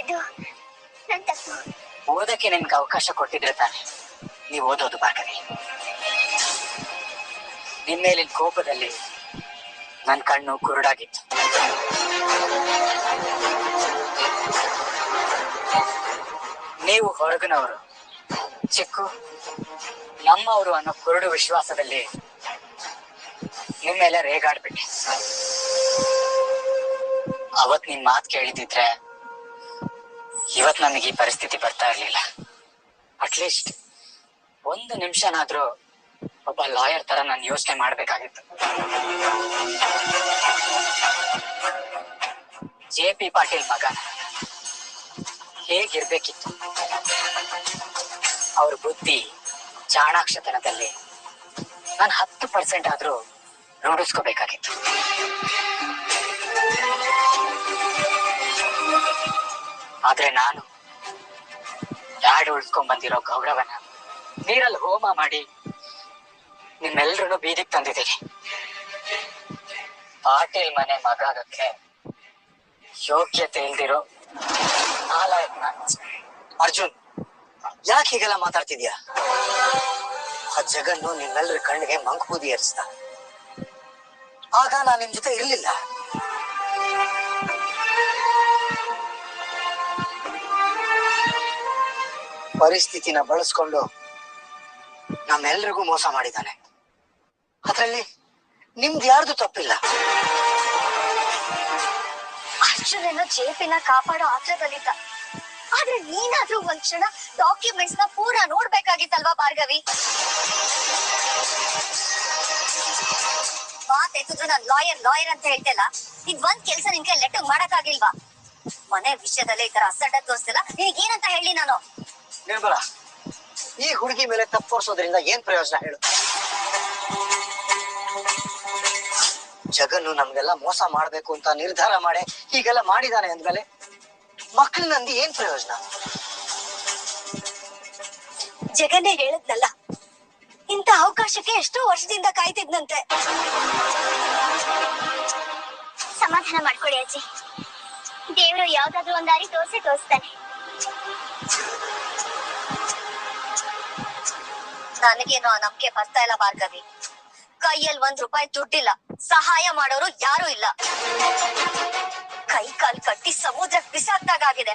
ಮಾಡಿದ್ದು ನನ್ ತಪ್ಪು. ಓದಕ್ಕೆ ನಿಮ್ಗೆ ಅವಕಾಶ ಕೊಟ್ಟಿದ್ರೆ ತಾನೆ ನೀವು ಓದೋದು ಭಾರ್ಗವಿ. ನಿಮ್ಮೇಲಿನ ಕೋಪದಲ್ಲಿ ನನ್ ಕಣ್ಣು ಕುರುಡಾಗಿತ್ತು. ನೀವು ಹೊರಗಿನವರು, ಚಿಕ್ಕು ನಮ್ಮವರು ಅನ್ನೋ ಕುರುಡು ವಿಶ್ವಾಸದಲ್ಲಿ ನಿಮ್ಮೆಲ್ಲ ರೇಗಾಡ್ಬಿಟ್ಟೆ. ಅವತ್ ನಿನ್ ಮಾತು ಕೇಳಿದಿದ್ರೆ ಇವತ್ ನನಗೆ ಈ ಪರಿಸ್ಥಿತಿ ಬರ್ತಾ ಇರ್ಲಿಲ್ಲ. ಅಟ್ಲೀಸ್ಟ್ ಒಂದು ನಿಮಿಷನಾದ್ರೂ ಒಬ್ಬ ಲಾಯರ್ ತರ ನಾನು ಯೋಚನೆ ಮಾಡ್ಬೇಕಾಗಿತ್ತು. JP ಪಾಟೀಲ್ ಮಗ ಹೇಗಿರ್ಬೇಕಿತ್ತು, ಅವ್ರ ಬುದ್ಧಿ ಚಾಣಾಕ್ಷತನದಲ್ಲಿ ನಾನು 10% ಆದ್ರೂ ರೂಢಿಸ್ಕೋಬೇಕಾಗಿತ್ತು. ಆದ್ರೆ ನಾನು ಡ್ಯಾಡ್ ಉಳಿಸ್ಕೊಂಡ್ ಬಂದಿರೋ ಗೌರವನ ನೀರಲ್ಲಿ ಹೋಮ ಮಾಡಿ ನಿಮ್ಮೆಲ್ರೂ ಬೀದಿಗೆ ತಂದಿದ್ದೀನಿ. ಪಾಟೀಲ್ ಮನೆ ಮಗ ಆಗಕ್ಕೆ ಯೋಗ್ಯತೆ ಇಲ್ದಿರೋ ಅರ್ಜುನ್, ಯಾಕೆ ಹೀಗೆಲ್ಲ ಮಾತಾಡ್ತಿದ್ಯಾ? ಆ ಜಗನ್ನು ನಿಮ್ಮೆಲ್ಲರ ಕಣ್ಣಿಗೆ ಮಂಕ್ ಬೂದಿ ಏರಿಸ್ದ. ಆಗ ನಾನ್ ನಿಮ್ ಜೊತೆ ಇರ್ಲಿಲ್ಲ. ಪರಿಸ್ಥಿತಿನ ಬಳಸ್ಕೊಂಡು ನಮ್ಮೆಲ್ರಿಗೂ ಮೋಸ ಮಾಡಿದ್ದಾನೆ. ಅದ್ರಲ್ಲಿ ನಿಮ್ದು ಯಾರ್ದು ತಪ್ಪಿಲ್ಲ. ಅರ್ಜುನನ JPನ ಕಾಪಾಡೋ ಆತ್ರದಲ್ಲಿದ್ದ. ಆದ್ರೆ ನೀನಾದ್ರೂ ಒಂದ್ ಕ್ಷಣ ಡಾಕ್ಯುಮೆಂಟ್ಸ್ ನ ಪೂರ ನೋಡ್ಬೇಕಾಗಿತ್ತಲ್ವಾ ಭಾರ್ಗವಿ? ಮಾತೆತ್ತಿದ್ರು ನಾನ್ ಲಾಯರ್ ಅಂತ ಹೇಳ್ತಿಲ್ಲ. ಇದ್ ಒಂದ್ ಕೆಲ್ಸ ನಿನ್ಗೆ ಲೆಟರ್ ಮಾಡಕ್ ಆಗಿಲ್ವಾ? ಮನೆ ವಿಷಯದಲ್ಲೇ ಈ ತರ ಅಸಡ್ಡ ತೋರಿಸ್ತಿಲ್ಲ. ನಿನಗೇನಂತ ಹೇಳಿ ನಾನು? ನಿರ್ಮಲ, ಈ ಹುಡುಗಿ ಮೇಲೆ ತಪ್ಪು ತೋರಿಸೋದ್ರಿಂದ ಏನ್ ಪ್ರಯೋಜನ ಹೇಳು? ಜಗನ್ನು ನಮ್ಗೆಲ್ಲ ಮೋಸ ಮಾಡ್ಬೇಕು ಅಂತ ನಿರ್ಧಾರ ಮಾಡಿ ಹೀಗೆಲ್ಲ ಮಾಡಿದಾನೆ ಅಂದ್ಮೇಲೆ ಮಕ್ಕಳಿನಂದಿ ಏನ್ ಪ್ರಯೋಜನ? ಜಗನ್ನೇ ಹೇಳದ್ನಲ್ಲ, ಇಂಥ ಅವಕಾಶಕ್ಕೆ ಎಷ್ಟೋ ವರ್ಷದಿಂದ ಕಾಯ್ತಿದ್ನಂತೆ. ಸಮಾಧಾನ ಮಾಡ್ಕೊಳ್ಳಿ ಅಜ್ಜಿ, ದೇವ್ರು ಯಾವ್ದಾದ್ರು ಒಂದ್ ದಾರಿ ತೋರಿಸ್ತಾನೆ. ನನಗೇನೋ ಆ ನಂಬಿಕೆ ಬರ್ತಾ ಇಲ್ಲ ಭಾರ್ಗವಿ. ಕೈಯಲ್ಲಿ ₹1 ದುಡ್ಡಿಲ್ಲ, ಸಹಾಯ ಮಾಡೋರು ಯಾರು ಇಲ್ಲ. ಕೈ ಕಾಲ್ ಕಟ್ಟಿ ಸಮುದ್ರಕ್ಕೆ ಬಿಸಾಕ್ದಾಗಿದೆ.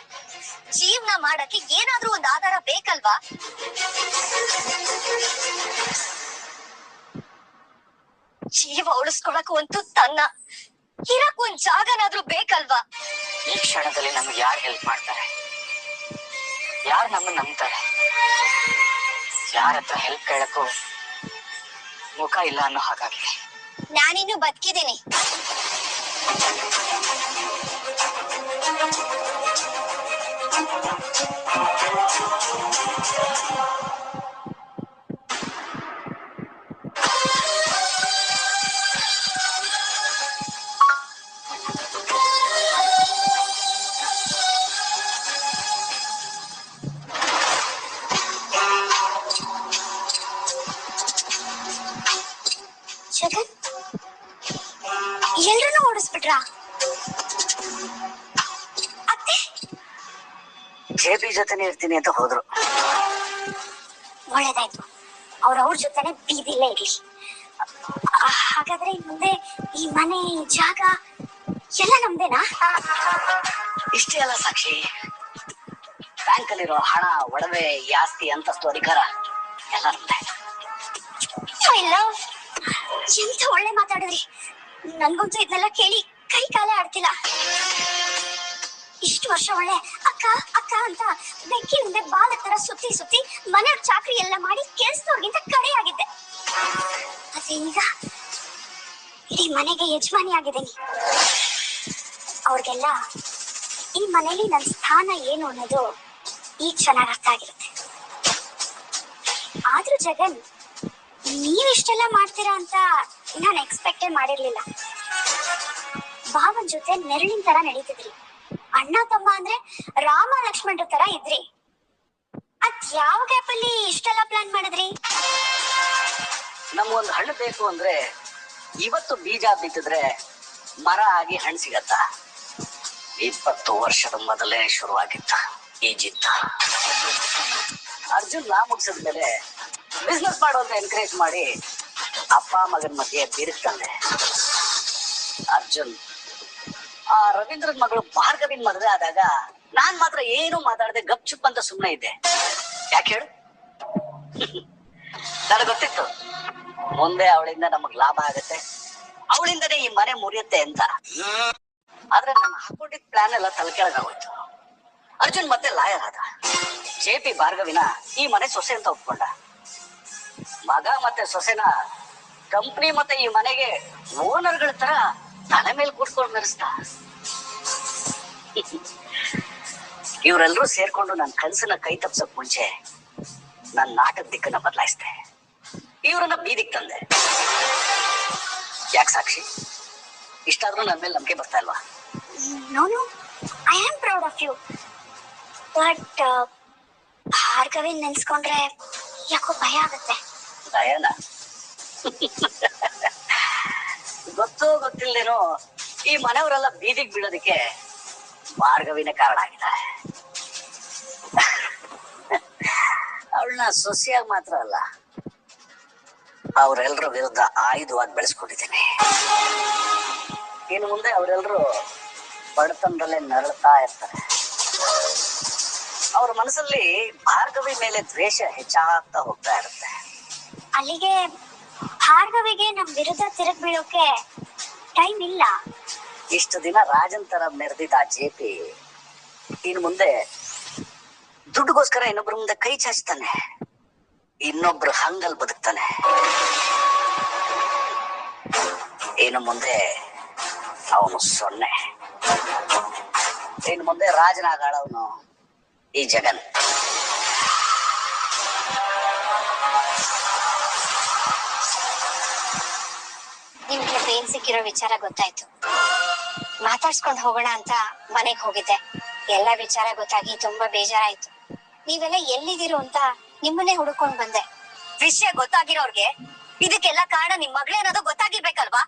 ಜೀವನ ಮಾಡಕ್ಕೆ ಏನಾದ್ರೂ ಒಂದು ಆಧಾರ ಬೇಕಲ್ವಾ? ಜೀವ ಉಳಿಸ್ಕೊಳಕ್ ಒಂದು ತನ್ನ ಇರಕ್ ಒಂದ್ ಜಾಗನಾದ್ರೂ ಬೇಕಲ್ವಾ? ಈ ಕ್ಷಣದಲ್ಲಿ ನಮ್ಗೆ ಯಾರು ಹೆಲ್ಪ್ ಮಾಡ್ತಾರೆ, ಯಾರು ನಮ್ಮನ್ನ ನಂಬ್ತಾರೆ? ಯಾರ ಹತ್ರ ಹೆಲ್ಪ್ ಕೇಳಕ್ಕೂ ಮುಖ ಇಲ್ಲ ಅನ್ನೋ ಹಾಗಾಗಿದೆ. ನಾನಿನ್ನು ಬದುಕಿದ್ದೀನಿ. ಜಗನ್, ಎಲ್ರನ್ನೂ ಓಡಿಸ್ಬಿಟ್ರಾ? ಅತ್ತೆ JP ಜೊತೆನೆ ಇರ್ತೀನಿ ಅಂತ ಹೋದ್ರು. ಒಳ್ಳೇದಾಯ್ತು, ಅವ್ರ ಜೊತೆನೆ ಬೀದಿಲೇ ಇರ್ಲಿ. ಹಾಗಾದ್ರೆ ಮುಂದೆ ಈ ಮನೆ ಜಾಗ ಎಲ್ಲ ನಮ್ದೇನಾ? ಇಷ್ಟೇ ಅಲ್ಲ ಸಾಕ್ಷಿ, ಬ್ಯಾಂಕ್ ಅಲ್ಲಿರೋ ಹಣ, ಒಡವೆ, ಈ ಆಸ್ತಿ, ಅಂತಸ್ತು, ಅಧಿಕಾರ ಎಲ್ಲ ನಮ್ದೇ. ಎಂತ ಒಳ್ಳೆ ಮಾತಾಡಿದ್ರಿ. ನನ್ಗಂತೂ ಇದನ್ನೆಲ್ಲ ಕೇಳಿ ಕೈ ಕಾಲೇ ಆಡ್ತಿಲ್ಲ. ಇಷ್ಟು ವರ್ಷ ಒಳ್ಳೆ ಅಕ್ಕ ಅಕ್ಕ ಅಂತ ಬೆಂಕಿ ಮುಂದೆ ಬಾಲ ತರ ಸುತ್ತಿ ಮನೆ ಚಾಕ್ರಿ ಎಲ್ಲ ಮಾಡಿ ಕೆಲ್ಸದವ್ರಿಗಿಂತ ಕಡೆಯಾಗಿದ್ದೆ. ಆದ್ರೆ ಈಗ ಇಡೀ ಮನೆಗೆ ಯಜಮಾನಿ ಆಗಿದ್ದೀನಿ. ಅವ್ರಿಗೆಲ್ಲ ಈ ಮನೇಲಿ ನನ್ನ ಸ್ಥಾನ ಏನು ಅನ್ನೋದು ಈಗ ಚೆನ್ನಾಗಿ ಅರ್ಥ ಆಗಿರುತ್ತೆ. ಆದ್ರೂ ಜಗನ್, ನೀವ್ ಇಷ್ಟೆಲ್ಲ ಮಾಡ್ತೀರಾ ಅಂತ ನಾನು ಎಕ್ಸ್ಪೆಕ್ಟೇ ಮಾಡಿರ್ಲಿಲ್ಲ. ಭಾವನ್ ಜೊತೆ ನೆರಳಿನ ತರ ನಡೀತಿದ್ರಿ. ಅಣ್ಣ ತಮ್ಮ ಅಂದ್ರೆ ರಾಮ ಲಕ್ಷ್ಮಣರ ತರ ಇದ್ರಿ. ಅದ್ ಯಾವ ಗ್ಯಾಪ್ ಅಲ್ಲಿ ಇಷ್ಟೆಲ್ಲ ಪ್ಲಾನ್ ಮಾಡಿದ್ರಿ? ನಮ್ಗೊಂದು ಹಣ್ಣು ಬೇಕು ಅಂದ್ರೆ ಇವತ್ತು ಬೀಜ ಬಿತ್ತಿದ್ರೆ ಮರ ಆಗಿ ಹಣ್ಣು ಸಿಗತ್ತಾ? 20 ವರ್ಷದ ಮೊದಲೇ ಶುರುವಾಗಿತ್ತ ಈ ಜಿತ್ತ. ಅರ್ಜುನ್ ಲಾ ಮುಗಿಸಿದ್ಮೇಲೆ ಬಿಸ್ನೆಸ್ ಮಾಡು ಅಂತ ಎನ್ಕರೇಜ್ ಮಾಡಿ ಅಪ್ಪ ಮಗನ ಮಧ್ಯೆ ಬಿರುಕು ತಂದೆ. ಅರ್ಜುನ್ ಆ ರವೀಂದ್ರನ್ ಮಗಳು ಭಾರ್ಗವಿನ್ ಮದುವೆ ಆದಾಗ ನಾನ್ ಮಾತ್ರ ಏನು ಮಾತಾಡದೆ ಗಪ್ ಚುಪ್ ಅಂತ ಸುಮ್ಮನೆ ಇದ್ದೆ. ಯಾಕೆ ಹೇಳು? ನನಗೆ ಗೊತ್ತಿತ್ತು ಮುಂದೆ ಅವಳಿಂದ ನಮಗ್ ಲಾಭ ಆಗತ್ತೆ, ಅವಳಿಂದನೇ ಈ ಮನೆ ಮುರಿಯುತ್ತೆ ಅಂತ. ಆದ್ರೆ ನಾನು ಹಾಕೊಂಡಿದ್ ಪ್ಲಾನ್ ಎಲ್ಲ ತಲೆಕೆಳಗಾಗೋಯ್ತು. ಅರ್ಜುನ್ ಮತ್ತೆ ಲಾಯರ್ ಆದ. JP ಭಾರ್ಗವಿನ ಈ ಮನೆ ಸೊಸೆ ಅಂತ ಒಪ್ಕೊಂಡ. ಮಗ ಮತ್ತೆ ಸೊಸೆನ ಕಂಪ್ನಿ ಮತ್ತೆ ಈ ಮನೆಗೆ ಓನರ್ಗಳ ತರ ತಲೆ ಮೇಲೆ ಕೂತ್ಕೊಂಡು ಮೆರೆಸ್ತ. ಇವರೆಲ್ಲರೂ ಸೇರ್ಕೊಂಡು ನನ್ನ ಕನಸನ್ನ ಕೈ ತಪ್ಸಕ್ ಮುಂಚೆ ನನ್ನ ನಾಟಕ ದಿಕ್ಕನ್ನ ಬದಲಾಯಿಸ್ದೆ. ಇವ್ರನ್ನ ಬೀದಿಗೆ ತಂದೆ. ಯಾಕೆ ಸಾಕ್ಷಿ? ಇಷ್ಟಾದ್ರೂ ನನ್ನ ಮೇಲೆ ನಂಬಿಕೆ ಬರ್ತಾ ಇಲ್ವಾ? No, I am proud of you. But ಭಾರ್ಗವಿನ್ ನೆನ್ಸ್ಕೊಂಡ್ರೆ ಯಾಕೋ ಭಯ ಆಗತ್ತೆ. ಭಯನ? ಗೊತ್ತೋ ಗೊತ್ತಿಲ್ದೇನೋ ಈ ಮನೆಯವರೆಲ್ಲ ಬೀದಿಗೆ ಬೀಳೋದಕ್ಕೆ ಭಾರ್ಗವಿನೇ ಕಾರಣ ಆಗಿದ್ದಾರೆ. ಅವಳನ್ನ ಸೊಸೆಯಾಗಿ ಮಾತ್ರ ಅಲ್ಲ, ಅವರೆಲ್ಲರ ವಿರುದ್ಧ ಆಯುಧವಾಗಿ ಬೆಳೆಸ್ಕೊಂಡಿದ್ದೀನಿ. ಇನ್ನು ಮುಂದೆ ಅವರೆಲ್ಲರೂ ಬಡತನದಲ್ಲೇ ನರಳ್ತಾ ಇರ್ತಾರೆ. ಅವ್ರ ಮನಸ್ಸಲ್ಲಿ ಭಾರ್ಗವಿ ಮೇಲೆ ದ್ವೇಷ ಹೆಚ್ಚಾಗ್ತಾ ಹೋಗ್ತಾ ಇರುತ್ತೆ. ಅಲ್ಲಿಗೆ ಭಾರ್ಗವಿಗೆ ನಮ್ ವಿರುದ್ಧ ತಿರುಗ್ ಬೀಳೋಕೆ ಟೈಮ್ ಇಲ್ಲ. ಇಷ್ಟು ದಿನ ರಾಜನ್ ತರ ಮೆರೆದಿದ್ದ JP ಇನ್ನು ಮುಂದೆ ದುಡ್ಡುಗೋಸ್ಕರ ಇನ್ನೊಬ್ರ ಮುಂದೆ ಕೈ ಚಾಚ್ತಾನೆ, ಇನ್ನೊಬ್ರು ಹಂಗಲ್ ಬದುಕ್ತಾನೆ. ಇನ್ನು ಮುಂದೆ ಅವನು ಸೊನ್ನೆ. ಇನ್ನು ಮುಂದೆ ರಾಜನಾಗಾಳವನು ಈ ಜಗನ್. ನಿಮ್ಗೆ ಬೇನ್ ಸಿಕ್ಕಿರೋ ವಿಚಾರ ಗೊತ್ತಾಯ್ತು. ಮಾತಾಡ್ಸ್ಕೊಂಡ್ ಹೋಗೋಣ ಅಂತ ಮನೆಗ್ ಹೋಗಿದ್ದೆ. ಎಲ್ಲ ವಿಚಾರ ಗೊತ್ತಾಗಿ ತುಂಬಾ ಬೇಜಾರಾಯ್ತು. ನೀವೆಲ್ಲ ಎಲ್ಲಿದ್ದೀರೋ ಅಂತ ನಿಮ್ಮನ್ನೇ ಹುಡುಕೊಂಡ್ ಬಂದೆ. ವಿಷಯ ಗೊತ್ತಾಗಿರೋರ್ಗೆ ಇದಕ್ಕೆಲ್ಲ ಕಾರಣ ನಿಮ್ ಮಗಳೇ ಅನ್ನೋದು ಗೊತ್ತಾಗಿರ್ಬೇಕಲ್ವಾ?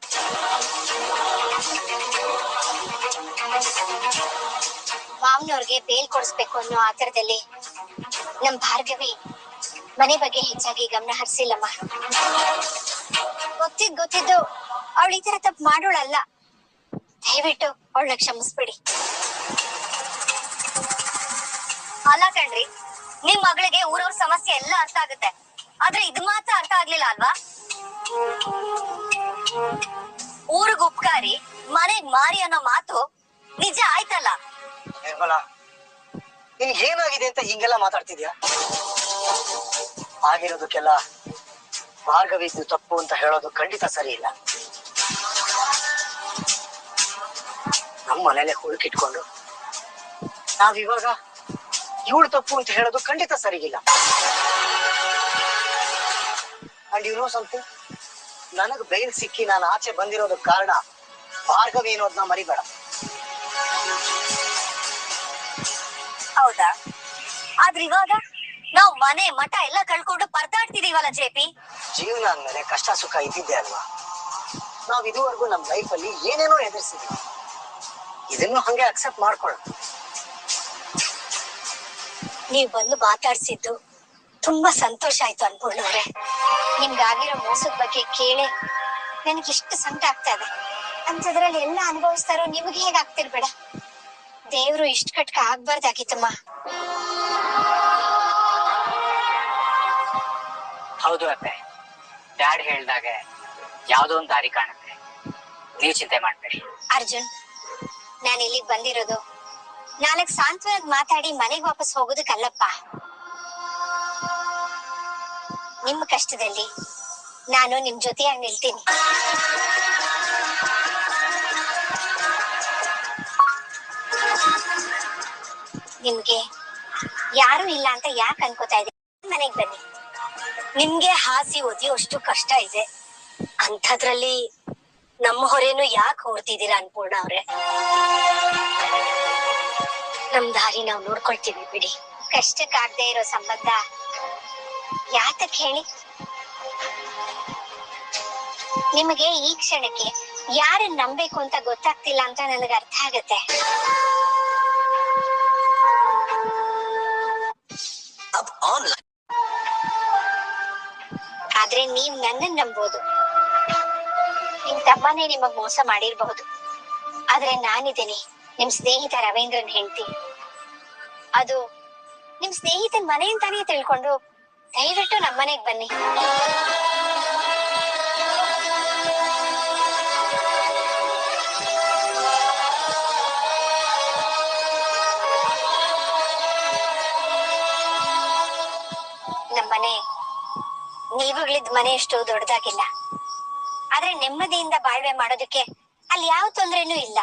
ಮಾವನವ್ರಿಗೆ ಬೇಲ್ ಕೊಡಿಸ್ಬೇಕು ಅನ್ನೋ ಆತರದಲ್ಲಿ ನಮ್ ಭಾರ್ಗವಿ ಮನೆ ಬಗ್ಗೆ ಹೆಚ್ಚಾಗಿ ಗಮನ ಹರಿಸಿಲ್ಲಮ್ಮ. ಗೊತ್ತಿದ್ದು ಅವಳು ಈ ತರ ತಪ್ಪು ಮಾಡೋಳಲ್ಲ. ದಯವಿಟ್ಟು ಅವಳನ್ನ ಕ್ಷಮಿಸ್ಬಿಡಿ. ಅಲ್ಲ ಕಣ್ರಿ, ನಿಮ್ ಮಗಳಿಗೆ ಊರವ್ರ ಸಮಸ್ಯೆ ಎಲ್ಲ ಅರ್ಥ ಆಗುತ್ತೆ, ಆದ್ರೆ ಇದು ಮಾತ್ರ ಅರ್ಥ ಆಗ್ಲಿಲ್ಲ ಅಲ್ವಾ? ಊರಿಗ್ ಉಪಕಾರಿ ಮನೆಗ್ ಮಾರಿ ಅನ್ನೋ ಮಾತು ನಿಜ ಆಯ್ತಲ್ಲ? ನಿರ್ಮಲಾ, ನಿನ್ಗೆ ಏನಾಗಿದೆ ಅಂತ ಹಿಂಗೆಲ್ಲ ಮಾತಾಡ್ತಿದ್ಯಾ? ಆಗಿರೋದಕ್ಕೆಲ್ಲ ಭಾರ್ಗವಿದ್ದು ತಪ್ಪು ಅಂತ ಹೇಳೋದು ಖಂಡಿತ ಸರಿ ಇಲ್ಲ. ನಮ್ಮ ಮನೇಲೆ ಹುಡುಕಿಟ್ಕೊಂಡು ನಾವಿವಾಗ ಇವಳು ತಪ್ಪು ಅಂತ ಹೇಳೋದು ಖಂಡಿತ ಸರಿಗಿಲ್ಲ. ಅಂಡ್ ಯು ನೋ ಸಮಥಿಂಗ್, ನನಗ್ ಬೈಲ್ ಸಿಕ್ಕಿ ನಾನು ಆಚೆ ಬಂದಿರೋದಕ್ಕೆ ಕಾರಣ ಭಾರ್ಗವಿ ಅನ್ನೋದನ್ನ ಮರಿಬೇಡ. ಹೌದಾ? ಆದ್ರೆ ಇವಾಗ ನಾವ್ ಮನೆ ಮಠ ಎಲ್ಲ ಕಳ್ಕೊಂಡು ಪರದಾಡ್ತಿದೀವಲ್ಲ JP. ಜೀವನ ಅಂದ್ಮೇಲೆ ಕಷ್ಟ ಸುಖ ಇದ್ದಿದ್ದೆ ಅಲ್ವಾ? ನಾವ್ ಇದುವರೆಗೂ ನಮ್ ಲೈಫ್ ಅಲ್ಲಿ ಏನೇನೋ ಎದುರಿಸಿದ್ವಿ, ಇದನ್ನು ಹಂಗೆ ಅಕ್ಸೆಪ್ಟ್ ಮಾಡ್ಕೊಳ್ಳ. ನೀವ್ ಬಂದು ಮಾತಾಡ್ಸಿದ್ದು ತುಂಬಾ ಸಂತೋಷ ಆಯ್ತು ಅನ್ಕೊಂಡವ್ರೆ. ನಿಮ್ಗಾಗಿರೋ ಮೋಸದ ಬಗ್ಗೆ ಕೇಳಿ ನನಗಿಷ್ಟು ಸಂಕಟ ಆಗ್ತಾ ಇದೆ. ಅಂತದ್ರಲ್ಲಿ ಎಲ್ಲ ಅನುಭವಿಸ್ತಾರೋ ನಿಮ್ಗೆ ಹೇಗ್ ಆಗ್ತಿರ್ಬೇಡ. ದೇವ್ರು ಇಷ್ಟ ಕಟ್ಕ ಆಗ್ಬಾರ್ದಾಗಿತ್ತಮ್ಮ. ಹೌದು ಅತ್ತೆ, ಡ್ಯಾಡ್ ಹೇಳ್ದಾಗ ಯಾವ್ದೋ ಒಂದ್ ದಾರಿ ಕಾಣುತ್ತೆ. ನೀವ್ ಚಿಂತೆ ಮಾಡ್ಬೇಡಿ. ಅರ್ಜುನ್, ನಾನು ಇಲ್ಲಿಗೆ ಬಂದಿರೋದು ನಾಲ್ಕು ಸಾಂತ್ವನಾಗ್ ಮಾತಾಡಿ ಮನೆಗ್ ವಾಪಸ್ ಹೋಗೋದಕ್ಕಲ್ಲಪ್ಪ. ನಿಮ್ಮ ಕಷ್ಟದಲ್ಲಿ ನಾನು ನಿಮ್ ಜೊತೆಯಾಗಿ ನಿಲ್ತೀನಿ. ನಿಮ್ಗೆ ಯಾರು ಇಲ್ಲ ಅಂತ ಯಾಕೆ ಅನ್ಕೋತಾ ಇದ್ದೀರಿ? ಮನೆಗ್ ಬನ್ನಿ. ನಿಮ್ಗೆ ಹಾಸಿ ಒದಿಯೋಷ್ಟು ಕಷ್ಟ ಇದೆ, ಅಂಥದ್ರಲ್ಲಿ ನಮ್ಮ ಹೊರೇನು ಯಾಕೆ ಹೊರ್ತಿದ್ದೀರಾ ಅನ್ಪೂರ್ಣ ಅವ್ರೆ? ನಮ್ ದಾರಿ ನಾವ್ ನೋಡ್ಕೊಳ್ತೀವಿ ಬಿಡಿ. ಕಷ್ಟಕ್ಕಾಗದೆ ಇರೋ ಸಂಬಂಧ ಯಾತಕ್ ಹೇಳಿ? ನಿಮಗೆ ಈ ಕ್ಷಣಕ್ಕೆ ಯಾರನ್ನ ನಂಬೇಕು ಅಂತ ಗೊತ್ತಾಗ್ತಿಲ್ಲ ಅಂತ ನನಗೆ ಅರ್ಥ ಆಗತ್ತೆ. ನೀವ್ ನನ್ನನ್ ನಂಬೋದು. ನಿಮ್ ತಮ್ಮನೇ ನಿಮಗ್ ಮೋಸ ಮಾಡಿರ್ಬಹುದು, ಆದ್ರೆ ನಾನಿದ್ದೀನಿ ನಿಮ್ ಸ್ನೇಹಿತ ರವೀಂದ್ರನ್ ಹೆಂಡತಿ. ಅದು ನಿಮ್ ಸ್ನೇಹಿತನ್ ಮನೆ ಅಂತಾನೇ ತಿಳ್ಕೊಂಡು ದಯವಿಟ್ಟು ನಮ್ಮನೆಗ್ ಬನ್ನಿ. ನಮ್ಮನೆ ನೀವುಗಳಿದ್ ಮನೆ ಎಷ್ಟು ದೊಡ್ಡದಾಗಿಲ್ಲ, ಆದ್ರೆ ನೆಮ್ಮದಿಯಿಂದ ಬಾಳ್ವೆ ಮಾಡೋದಕ್ಕೆ ಅಲ್ಲಿ ಯಾವ ತೊಂದ್ರೆನೂ ಇಲ್ಲ.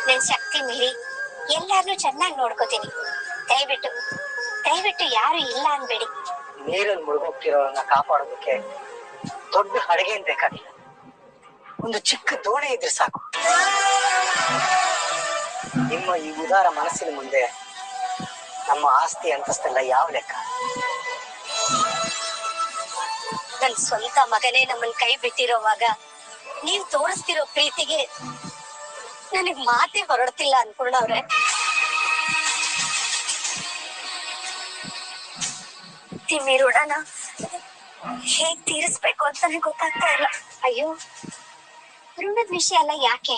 ನನ್ ಶಕ್ತಿ ಮೀರಿ ಎಲ್ಲಾರ್ನು ಚೆನ್ನಾಗಿ ನೋಡ್ಕೋತೀನಿ. ದಯವಿಟ್ಟು ದಯವಿಟ್ಟು ಯಾರು ಇಲ್ಲ ಅನ್ಬೇಡಿ. ನೀರಲ್ಲಿ ಮುಳುಗೋಗ್ತಿರೋರನ್ನ ಕಾಪಾಡೋದಕ್ಕೆ ದೊಡ್ಡ ಹಡಗೆ ಏನ್ ಬೇಕಾಗಿಲ್ಲ, ಒಂದು ಚಿಕ್ಕ ದೋಣಿ ಇದ್ರೆ ಸಾಕು. ನಿಮ್ಮ ಈ ಉದಾರ ಮನಸ್ಸಿನ ಮುಂದೆ ನಮ್ಮ ಆಸ್ತಿ ಅಂತಸ್ತೆಲ್ಲ ಯಾವ ಲೆಕ್ಕ? ನನ್ ಸ್ವಂತ ಮಗನೇ ನಮ್ಮನ್ ಕೈ ಬಿಟ್ಟಿರೋವಾಗ ನೀವ್ ತೋರಿಸ್ತಿರೋ ಪ್ರೀತಿಗೆ ನನಗ್ ಮಾತೇ ಹೊರಡ್ತಿಲ್ಲ ಅನ್ಕೊಂಡವ್ರೆ. ತಿಮ್ಮಿ ಋಣನ ಹೇಗ್ ತೀರಿಸ್ಬೇಕು ಅಂತಾನೆ ಗೊತ್ತಾಗ್ತಾ ಇಲ್ಲ. ಅಯ್ಯೋ, ಋಣದ ವಿಷಯ ಅಲ್ಲ, ಯಾಕೆ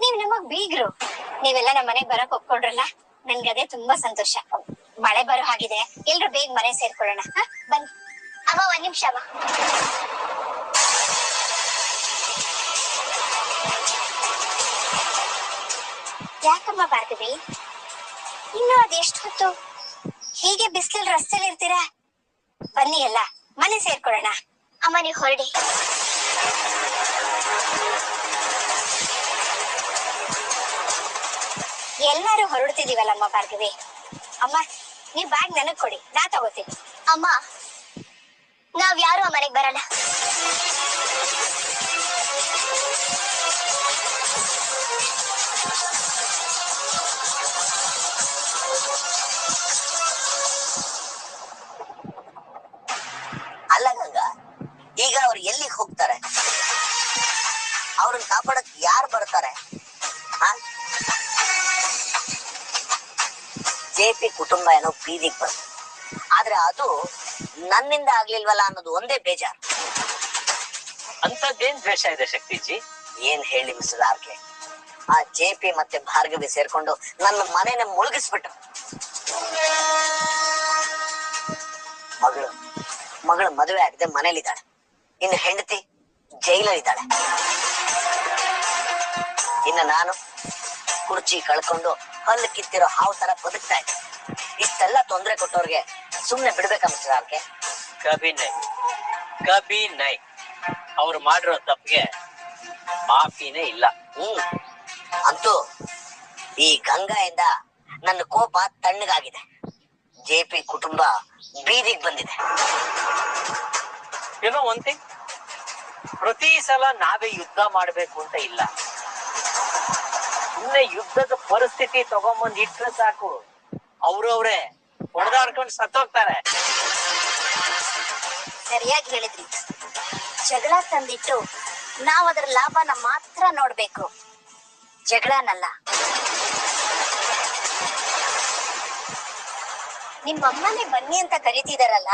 ನೀವ್ ನಮಗ್ ಬೀಗ್ರು. ನೀವೆಲ್ಲ ನಮ್ಮ ಮನೆಗ್ ಬರಕ್ ಒಪ್ಕೊಂಡ್ರಲ್ಲ, ನನ್ಗದೇ ತುಂಬಾ ಸಂತೋಷ. ಮಳೆ ಬರೋ ಹಾಗಿದೆ, ಎಲ್ರು ಬೇಗ ಮನೆ ಸೇರ್ಕೊಳ್ಳೋಣ. ಬನ್ನಿ ಅಮ್ಮ, ಒಂದ್ ನಿಮಿಷ ಅಮ್ಮ. ಯಾಕಮ್ಮ ಭಾರ್ಗವಿ, ಇನ್ನು ಅದೆಷ್ಟು ಹೊತ್ತು ಹೀಗೆ ಬಿಸಿಲಲ್ಲಿ ರಸ್ತೆಲಿ ಇರ್ತೀರಾ? ಬನ್ನಿ ಎಲ್ಲ ಮನೆ ಸೇರ್ಕೊಳ್ಳೋಣ. ಅಮ್ಮ ನೀವು ಹೊರಡಿ. ಎಲ್ಲಾರು ಹೊರಡ್ತಿದೀವಲ್ಲಮ್ಮ ಭಾರ್ಗವಿ. ಅಮ್ಮ ನೀವ್ ಬ್ಯಾಗ್ ನನಗ್ ಕೊಡಿ, ನಾ ತಗೋತೀನಿ. ಅಮ್ಮ ನಾವ್ ಯಾರು ಆ ಮನೆಗ್ ಬರಲ್ಲ. ಅಲ್ಲ ಗಂಗಾ, ಈಗ ಅವ್ರು ಎಲ್ಲಿಗೆ ಹೋಗ್ತಾರೆ? ಅವ್ರನ್ನ ಕಾಪಾಡಕ್ ಯಾರು ಬರ್ತಾರೆ? ಜೆಪಿ ಕುಟುಂಬ ಏನೋ ಬೀದಿಗೆ ಬಂತು, ಆದ್ರೆ ಅದು ನನ್ನಿಂದ ಆಗ್ಲಿಲ್ವಲ್ಲ ಅನ್ನೋದು ಒಂದೇ ಬೇಜಾರು. ಅಂತದ್ದೇನ್ ದ್ವೇಷ ಇದೆ ಶಕ್ತಿಜಿ? ಏನ್ ಹೇಳಿ ಮಿಸ್ಟರ್ ಆರ್ಕೆ, ಆ ಜೆಪಿ ಮತ್ತೆ ಭಾರ್ಗವಿ ಸೇರ್ಕೊಂಡು ನನ್ನ ಮನೆನ ಮುಳುಗಿಸ್ಬಿಟ್ರು. ಮಗಳು ಮದುವೆ ಆಗದೆ ಮನೇಲಿದ್ದಾಳೆ, ಇನ್ನು ಹೆಂಡತಿ ಜೈಲಲ್ಲಿದ್ದಾಳೆ. ಇನ್ನು ನಾನು ಕುರ್ಚಿ ಕಳ್ಕೊಂಡು ಹಲ್ಲು ಕಿತ್ತಿರೋ ಹಾವು ತರ ಬದುಕ್ತಾ ಇದ್ದೆ. ಇಷ್ಟೆಲ್ಲ ತೊಂದರೆ ಕೊಟ್ಟವ್ರಿಗೆ ಸುಮ್ನೆ ಬಿಡ್ಬೇಕಾ ಮಿಸ್ಟರ್ ಆರ್ಕೆ? ಕಬಿ ನೈ. ಅವ್ರು ಮಾಡಿರೋ ತಪ್ಪಿಗೆ ಮಾಫಿನೇ ಇಲ್ಲ. ಅಂತೂ ಈ ಗಂಗಾಯಿಂದ ನನ್ನ ಕೋಪ ತಣ್ಣಗಾಗಿದೆ. ಜೆಪಿ ಕುಟುಂಬ ಬೀದಿಗೆ ಬಂದಿದೆ. ಏನೋ ಒಂದ್ ಥಿಂಗ್, ಪ್ರತಿ ಸಲ ನಾವೇ ಯುದ್ಧ ಮಾಡ್ಬೇಕು ಅಂತ ಇಲ್ಲ. ಸುಮ್ಮನೆ ಯುದ್ಧದ ಪರಿಸ್ಥಿತಿ ತಗೊಂಬಂದ್ ಇಟ್ರೆ ಸಾಕು, ಅವ್ರವ್ರೆ ಹೊಡೆದಾಡ್ಕೊಂಡು ಸತ್ತೋಗ್ತಾರೆ. ಸರಿಯಾಗಿ ಹೇಳಿದ್ರಿ. ಜಗಳ ತಂದಿಟ್ಟು ನಾವ್ ಅದರ ಲಾಭನ ಮಾತ್ರ ನೋಡ್ಬೇಕು, ಜಗಳನಲ್ಲ. ನಿಮ್ಮಮ್ಮನೇ ಬನ್ನಿ ಅಂತ ಕರೀತಿದಾರಲ್ಲ,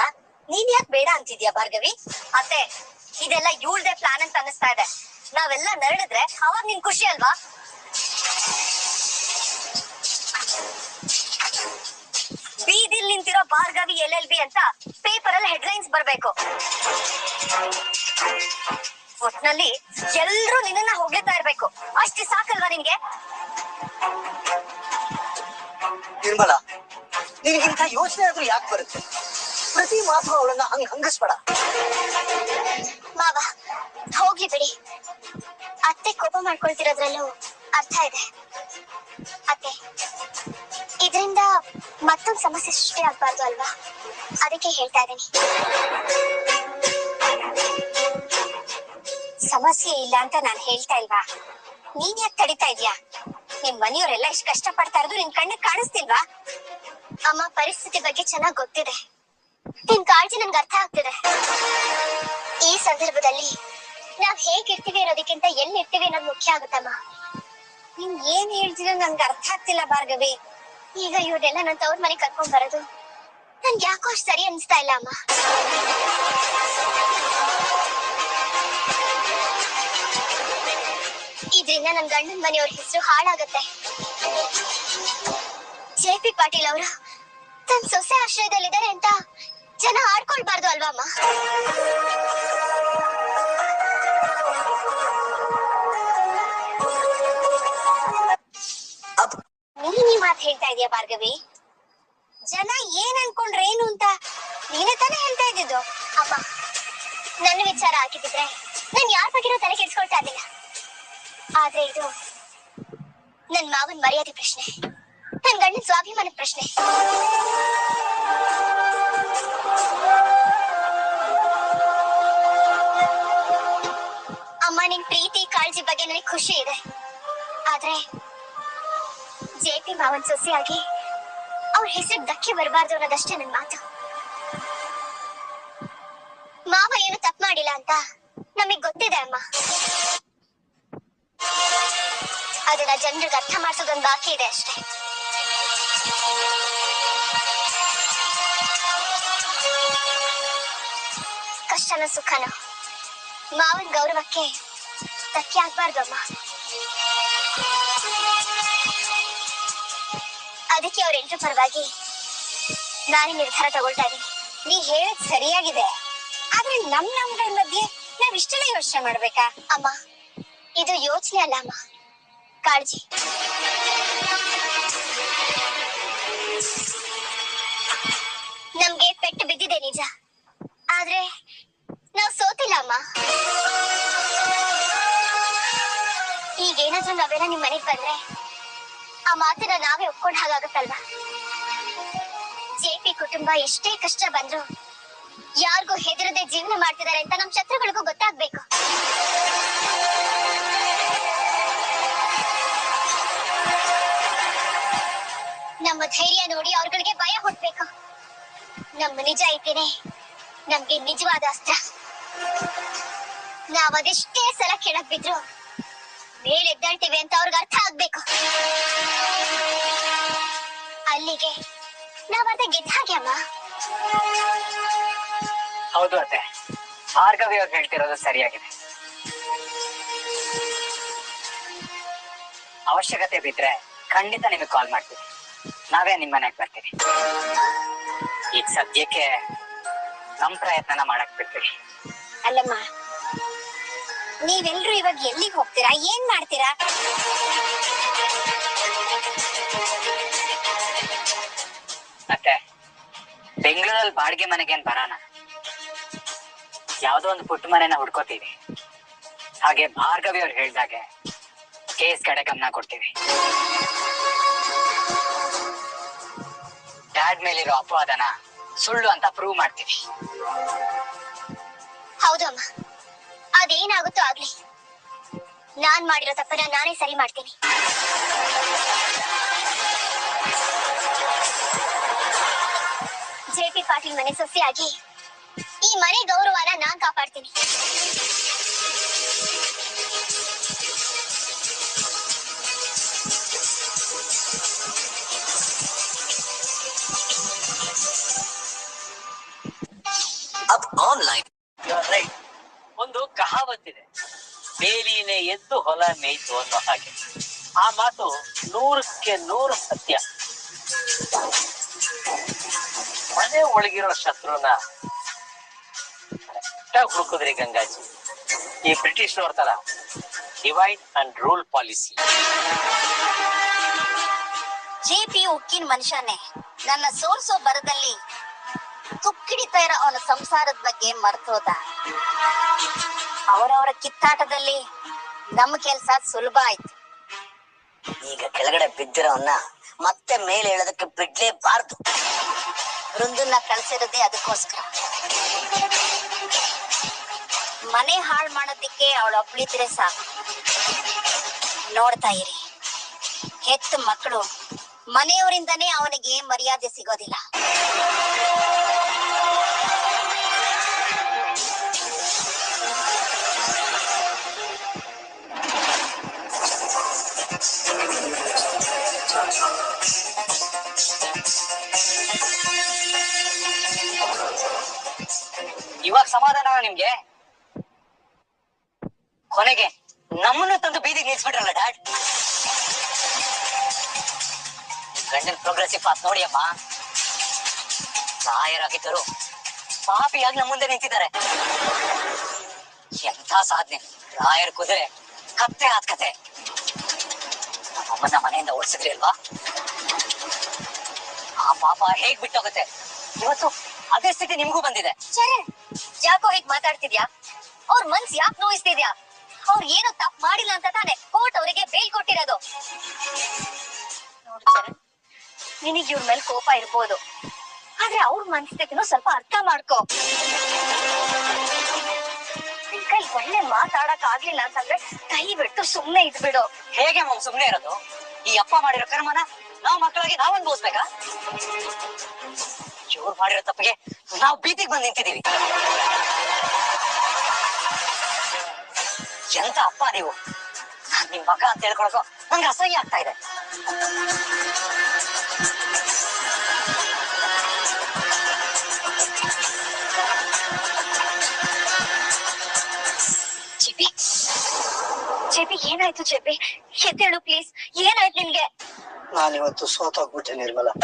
ನೀನ್ ಯಾಕೆ ಬೇಡ ಅಂತಿದ್ಯಾ ಭಾರ್ಗವಿ? ಅತ್ತೆ, ಇದೆಲ್ಲ ಇವಳ್ದೆ ಪ್ಲಾನ್ ಅಂತ ಅನಿಸ್ತಾ ಇದೆ. ನಾವೆಲ್ಲ ನರಳಿದ್ರೆ ಅವಾಗ ನಿನ್ ಖುಷಿ ಅಲ್ವಾ? ಬೀದಿಲ್ ನಿಂತಿರೋ ಭಾರ್ಗವಿ LLB ಅಂತ ಪೇಪರ್ ಅಲ್ಲಿ ಹೆಡ್ಲೈನ್ಸ್ ಬರ್ಬೇಕು. ಒಟ್ನಲ್ಲಿ ಎಲ್ರೂ ನಿನ್ನ ಹೊಗಳ್ತಾ ಇರ್ಬೇಕು, ಅಷ್ಟೇ ಸಾಕಲ್ವಾ ನಿನ್ಗೆ? ನಿರ್ಮಲಾ, ನಿನಗಿಂತ ಯೋಚನೆ ಆದ್ರೂ ಯಾಕೆ ಬರುತ್ತೆ? ಪ್ರತಿ ಮಾತು ಅವಳನ್ನ ಹಂಗಿಸ್ಬೇಡ. ಮಾವ ಹೋಗ್ಲಿ ಬಿಡಿ, ಅತ್ತೆ ಕೋಪ ಮಾಡ್ಕೊಳ್ತಿರೋದ್ರಲ್ಲೂ ಅರ್ಥ ಇದೆ. ಅತ್ತೆ, ಇದರಿಂದ ಮತ್ತೊಂದು ಸಮಸ್ಯೆ ಸೃಷ್ಟಿ ಆಗ್ಬಾರ್ದು ಅಲ್ವಾ, ಅದಕ್ಕೆ ಹೇಳ್ತಾ ಇದ್ದೀನಿ. ಸಮಸ್ಯೆ ಇಲ್ಲ ಅಂತ ನಾನ್ ಹೇಳ್ತಾ ಇಲ್ವಾ, ನೀನ್ ಯಾಕೆ ತಡಿತಾ ಇದ್ಯಾ? ನಿಮ್ ಮನೆಯವರೆಲ್ಲ ಇಷ್ಟು ಕಷ್ಟ ಪಡ್ತಾ ಇರೋದು ನಿನ್ ಕಣ್ಣಿಗೆ ಕಾಣಿಸ್ತಿಲ್ವಾ? ಅಮ್ಮ, ಪರಿಸ್ಥಿತಿ ಬಗ್ಗೆ ಚೆನ್ನಾಗ್ ಗೊತ್ತಿದೆ, ನಿನ್ ಕಾಳಜಿ ನನ್ಗೆ ಅರ್ಥ ಆಗ್ತಿದೆ. ಈ ಸಂದರ್ಭದಲ್ಲಿ ನಾವ್ ಹೇಗಿರ್ತೀವಿ ಅನ್ನೋದಕ್ಕಿಂತ ಎಲ್ಲಿರ್ತೀವಿ ಅನ್ನೋದು ಮುಖ್ಯ ಆಗುತ್ತಮ್ಮ. ನೀನ್ ಏನ್ ಹೇಳ್ತಿರೋ ನನ್ಗೆ ಅರ್ಥ ಆಗ್ತಿಲ್ಲ ಭಾರ್ಗವಿ. ಈಗ ಇವ್ರನ್ನೆಲ್ಲ ನನ್ ತವ್ರ ಮನೆಗೆ ಕರ್ಕೊಂಡ್ ಬರೋದು ನನ್ಗೆ ಯಾಕೋ ಅಷ್ಟ್ ಸರಿ ಅನ್ಸ್ತಾ ಇಲ್ಲ ಅಮ್ಮ. ಇದರಿಂದ ನನ್ ಗಂಡನ್ ಮನೆಯವ್ರ ಹೆಸರು ಹಾಳಾಗತ್ತೆ. ಜೆ.ಪಿ. ಪಾಟೀಲ್ ಅವರು ತನ್ನ ಸೊಸೆ ಆಶ್ರಯದಲ್ಲಿದ್ದಾರೆ ಅಂತ ಜನ ಆಡ್ಕೊಳ್ಬಾರ್ದು ಅಲ್ವಾ ಅಮ್ಮ? ನೀನ್ ಈ ಮಾತು ಹೇಳ್ತಾ ಇದೀಯ ಭಾರ್ಗವಿ? ಜನ ಏನ್ ಅನ್ಕೊಂಡ್ರೆ ಏನು ಅಂತ ನೀನೇ ತಾನೇ ಹೇಳ್ತಾ ಇದ್ದಿದ್ದು. ಅಮ್ಮ, ನನ್ನ ವಿಚಾರ ಆಗಿದ್ರೆ ನಾನ್ ಯಾರ ಬಗ್ಗೆನೂ ತಲೆ ಕೆಡ್ಸ್ಕೊಳ್ತಾ ಇರ್ಲಿಲ್ಲ. ಆದ್ರೆ ಇದು ನನ್ ಮಾವನ್ ಮರ್ಯಾದೆ ಪ್ರಶ್ನೆ, ನನ್ ಗಂಡನ್ ಸ್ವಾಭಿಮಾನದ ಪ್ರಶ್ನೆ. ಅಮ್ಮ, ನಿನ್ ಪ್ರೀತಿ ಕಾಳಜಿ ಬಗ್ಗೆ ನನಗೆ ಖುಷಿ ಇದೆ. ಆದ್ರೆ ಜೆ.ಪಿ. ಮಾವನ್ ಸೊಸೆಯಾಗಿ ಅವ್ರ ಹೆಸರು ಧಕ್ಕೆ ಬರಬಾರ್ದು ಅನ್ನೋದಷ್ಟೇ ನನ್ ಮಾತು. ಮಾವ ಏನು ತಪ್ಪು ಮಾಡಿಲ್ಲ ಅಂತ ನಮಗ್ ಗೊತ್ತಿದೆ ಅಮ್ಮ. ಅದನ್ನ ಜನರಿಗೆ ಅರ್ಥ ಮಾಡಿಸೋದೊಂದು ಬಾಕಿ ಇದೆ ಅಷ್ಟೇ. ಕಷ್ಟನ ಸುಖನ ಮಾವನ್ ಗೌರವಕ್ಕೆ ಧಕ್ಕೆ ಆಗ್ಬಾರ್ದು ಅಮ್ಮ. ಅದಕ್ಕೆ ಅವ್ರ ಎಲ್ರ ಪರವಾಗಿ ನಾನೇ ನಿರ್ಧಾರ ತಗೊಳ್ತಾ ಇದೀನಿ. ನೀ ಹೇಳದ್ ಸರಿಯಾಗಿದೆ, ಆದ್ರೆ ನಮ್ಗಳ ಮಧ್ಯೆ ನಾವ್ ಇಷ್ಟೆಲ್ಲ ಯೋಚನೆ ಮಾಡ್ಬೇಕಾ? ಅಮ್ಮ, ಇದು ಯೋಚನೆ ಅಲ್ಲ ಅಮ್ಮ, ಕಾಳಜಿ. ನಮ್ಗೆ ಪೆಟ್ಟು ಬಿದ್ದಿದೆ ನಿಜ, ಆದ್ರೆ ನಾವ್ ಸೋತಿಲ್ಲ ಅಮ್ಮ. ಈಗೇನಾದ್ರೂ ನಾವೆಲ್ಲ ನಿಮ್ ಮನೆಗ್ ಬಂದ್ರೆ ಆ ಮಾತನ್ನ ನಾವೇ ಒಪ್ಕೊಂಡ್ ಹಾಗಾಗತ್ತಲ್ವಾ? ಜೆ.ಪಿ. ಕುಟುಂಬ ಎಷ್ಟೇ ಕಷ್ಟ ಬಂದ್ರು ಯಾರಿಗೂ ಹೆದರದೆ ಜೀವನ ಮಾಡ್ತಿದ್ದಾರೆ ಅಂತ ನಮ್ ಶತ್ರುಗಳಿಗೂ ಗೊತ್ತಾಗ್ಬೇಕು. ನಮ್ಮ ಧೈರ್ಯ ನೋಡಿ ಅವ್ರಗಳಿಗೆ ಭಯ ಹುಟ್ಬೇಕು. ನಮ್ಮ ನಿಜಾಯಿತಿನೇ ನಮ್ಗೆ ನಿಜವಾದ ಅಸ್ತ್ರ. ನಾವ್ ಅದೆಷ್ಟೇ ಸಲ ಕೆಳಗ್ ಬಿದ್ರು ಮೇಲೆದ್ದಾಳ್ತೀವಿ ಅಂತ ಅವ್ರಿಗೆ ಅರ್ಥ ಆಗ್ಬೇಕು. ಅಲ್ಲಿಗೆ ನಾವರ್ಧ ಗೆದ್ದ ಹಾಗೆ ಅಮ್ಮ. ಹೌದು ಅತ್ತೆ, ಭಾರ್ಗವಿ ಅವ್ರು ಹೇಳ್ತಿರೋದು ಸರಿಯಾಗಿದೆ. ಅವಶ್ಯಕತೆ ಬಿದ್ರೆ ಖಂಡಿತ ನಿಮಗೆ ಕಾಲ್ ಮಾಡ್ತೀವಿ. ನಾವೇ ನಿಮ್ ಮನೆಗ್ ಬರ್ತೀವಿ. ಈಗ ಸದ್ಯಕ್ಕೆ ನಮ್ ಪ್ರಯತ್ನನ ಮಾಡಕ್ ಬಿಡ್ತೀವಿ. ಅಲ್ಲಮ್ಮ, ನೀವೆಲ್ರೂ ಇವಾಗ ಎಲ್ಲಿಗೆ ಹೋಗ್ತೀರಾ? ಏನ್ ಮಾಡ್ತೀರಾ? ಮತ್ತೆ ಬೆಂಗಳೂರಲ್ಲಿ ಬಾಡಿಗೆ ಮನೆಗೇನ್ ಬರೋಣ? ಯಾವ್ದೋ ಒಂದು ಪುಟ್ಟ ಮನೆನ ಹುಡ್ಕೋತೀವಿ. ಹಾಗೆ ಭಾರ್ಗವಿ ಅವ್ರು ಹೇಳ್ದಾಗೆ ಕೇಸ್ ಕಡೆ ಗಮನ ಕೊಡ್ತೀವಿ. ಡ್ಯಾಡ್ ಮೇಲಿರೋ ಅಪವಾದನ ಸುಳ್ಳು ಅಂತ ಪ್ರೂವ್ ಮಾಡ್ತೀವಿ. ಹೌದು ಅಮ್ಮ, ಅದೇನಾಗುತ್ತೋ ಆಗ್ಲಿ. ನಾನ್ ಮಾಡಿರೋ ತಪ್ಪನ್ನ ನಾನೇ ಸರಿ ಮಾಡ್ತೀನಿ. ಜೆ.ಪಿ. ಪಾಟೀಲ್ ಮನೆ ಸೊಸೆಯಾಗಿ ಈ ಮನೆ ಗೌರವನ ನಾನ್ ಕಾಪಾಡ್ತೀನಿ. ಅಬ್ ಆನ್ಲೈನ್ ರೈಟ್. ಒಂದು ಕಹಾವತ್ತಿದೆ, ಬೇಲಿನೇ ಎದ್ದು ಹೊಲ ಮೇಯ್ತು ಅನ್ನೋ ಹಾಗೆ. ಆ ಮಾತು 100% ಸತ್ಯ. ಮನೆ ಒಳಗಿರೋ ಶತ್ರುನ ಕರೆಕ್ಟಾಗಿ ಹುಡುಕಿದ್ರಿ ಗಂಗಾಜಿ. ಈ ಬ್ರಿಟಿಷ್ನವ್ರ ತರ divide and rule policy. J P. ಉಕ್ಕಿನ ಮನುಷ್ಯನೇ ನನ್ನ ಸೋಲ್ಸೋ ಬರದಲ್ಲಿ ತುಕ್ಕಿಡಿತಾ ಇರೋ ಅವನ ಸಂಸಾರದ ಬಗ್ಗೆ ಮರ್ತೋದ. ಅವರವರ ಕಿತ್ತಾಟದಲ್ಲಿ ನಮ್ಮ ಕೆಲ್ಸ ಸುಲಭ ಆಯ್ತು. ಈಗ ಕೆಳಗಡೆ ಬಿದ್ದಿರೋನ್ನ ಮತ್ತೆ ಮೇಲೆ ಹೇಳೋದಕ್ಕೆ ಬಿಡ್ಲೇಬಾರ್ದು. ವೃಂದನ್ನ ಕಳ್ಸಿರೋದೇ ಅದಕ್ಕೋಸ್ಕರ. ಮನೆ ಹಾಳು ಮಾಡೋದಿಕ್ಕೆ ಅವಳೊಬ್ಳಿದ್ರೆ ಸಾಕು. ನೋಡ್ತಾ ಇರಿ, ಹೆತ್ತ ಮಕ್ಕಳು ಮನೆಯವರಿಂದನೇ ಅವನಿಗೆ ಮರ್ಯಾದೆ ಸಿಗೋದಿಲ್ಲ. ಸಮಾಧಾನ ನಿಮ್ಗೆ? ಕೊನೆಗೆ ನಮ್ಮನ್ನು ತಂದು ಬೀದಿಗೆ ನಿಲ್ಸ್ಬಿಟ್ರಲ್ಲ ಡ್ಯಾಡ್. ಗಂಡನ್ ಪ್ರೋಗ್ರೆಸಿವ್ ಪಾತ್ ನೋಡಿ ಅಮ್ಮ. ಲಾಯರ್ ಆಗಿದ್ದರು ಪಾಪಿಯಾಗಿ ನಮ್ಮ ಮುಂದೆ ನಿಂತಿದ್ದಾರೆ. ಎಂಥ ಸಾಧನೆ! ಲಾಯರ್ ಕುದುರೆ ಕತ್ತೆ ಆದ್ ಕತೆ. ನಮ್ಮಮ್ಮನ್ನ ಮನೆಯಿಂದ ಓಡಿಸಿದ್ರಿ ಅಲ್ವಾ? ಆ ಪಾಪ ಹೇಗ್ ಬಿಟ್ಟೋಗುತ್ತೆ. ಇವತ್ತು ಅದೇ ಸ್ಥಿತಿ ನಿಮ್ಗೂ ಬಂದಿದೆ. ಚರಣ್, ಯಾಕೋ ಹೀಗ್ ಮಾತಾಡ್ತಿದ್ಯಾ? ಅವ್ರ ಮನ್ಸ್ ಯಾಕೆ ನೋಯಿಸ್ತಿದ್ಯಾ? ಅವ್ರು ಏನು ತಪ್ಪು ಮಾಡಿಲ್ಲ ಅಂತ ತಾನೆ ಕೋರ್ಟ್ ಅವರಿಗೆ ಬೇಲ್ ಕೊಟ್ಟಿರೋದು. ನೋಡು ಚರಣ್, ನಿನಗ್ ಇವ್ರ ಮೇಲೆ ಕೋಪ ಇರ್ಬೋದು, ಆದ್ರೆ ಅವ್ರ ಮನಸ್ಥಿತಿನೂ ಸ್ವಲ್ಪ ಅರ್ಥ ಮಾಡ್ಕೋ. ನಿನ್ ಕೈ ಒಳ್ಳೆ ಮಾತಾಡಕ್ ಆಗ್ಲಿಲ್ಲ ಅಂತಂದ್ರೆ ದಯವಿಟ್ಟು ಸುಮ್ನೆ ಇದ್ಬಿಡು. ಹೇಗೆ ಮಮ್ ಸುಮ್ನೆ ಇರೋದು? ಈ ಅಪ್ಪ ಮಾಡಿರೋ ಕರ್ಮನ ನಾವ್ ಮಕ್ಕಳಿಗೆ ನಾವ್ ಅನ್ಭವಿಸ್ಬೇಕಾ? ಇವ್ರು ಮಾಡಿರೋ ತಪ್ಪಿಗೆ ನಾವು ಬೀದಿಗೆ ಬಂದು ನಿಂತಿದೀವಿ. ಎಂತ ಅಪ್ಪ ನೀವು! ನಿಮ್ ಮಗ ಅಂತ ಹೇಳ್ಕೊಳಕೋ ನಂಗೆ ಅಸಹ್ಯ ಆಗ್ತಾ ಇದೆ. ಚೆಪಿ, ಚೆಪಿ ಏನಾಯ್ತು? ಚೆಪಿ ಎದ್ದೇಳು ಪ್ಲೀಸ್. ಏನಾಯ್ತು ನಿನ್ಗೆ? ನಾನಿವತ್ತು ಸೋತೋಗ್ಬಿಟ್ಟೆ ನಿರ್ಮಲಾ.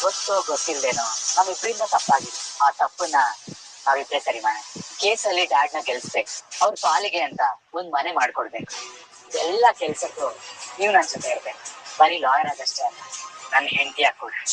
ಗೊತ್ತೋ ಗೊತ್ತಿಲ್ದೇನೋ ನಮ್ಮಿಬ್ರಿಂದ ತಪ್ಪಾಗಿದೆ. ಆ ತಪ್ಪನ್ನ ನಾವಿಬ್ರೇ ಸರಿ ಮಾಡೋಣ. ಕೇಸಲ್ಲಿ ಡ್ಯಾಡ್ನ ಗೆಲ್ಸ್ಬೇಕು. ಅವ್ರ ಪಾಲಿಗೆ ಅಂತ ಒಂದ್ ಮನೆ ಮಾಡ್ಕೊಡ್ಬೇಕು. ಎಲ್ಲ ಕೆಲ್ಸಕ್ಕೂ ನೀವ್ ನನ್ ಜೊತೆ ಇರ್ಬೇಕು. ಬರೀ ಲಾಯರ್ ಆದಷ್ಟೇ ಅಲ್ಲ, ನನ್ನ ಹೆಂಡತಿ ಹಾಕೊಡ್ರಿ.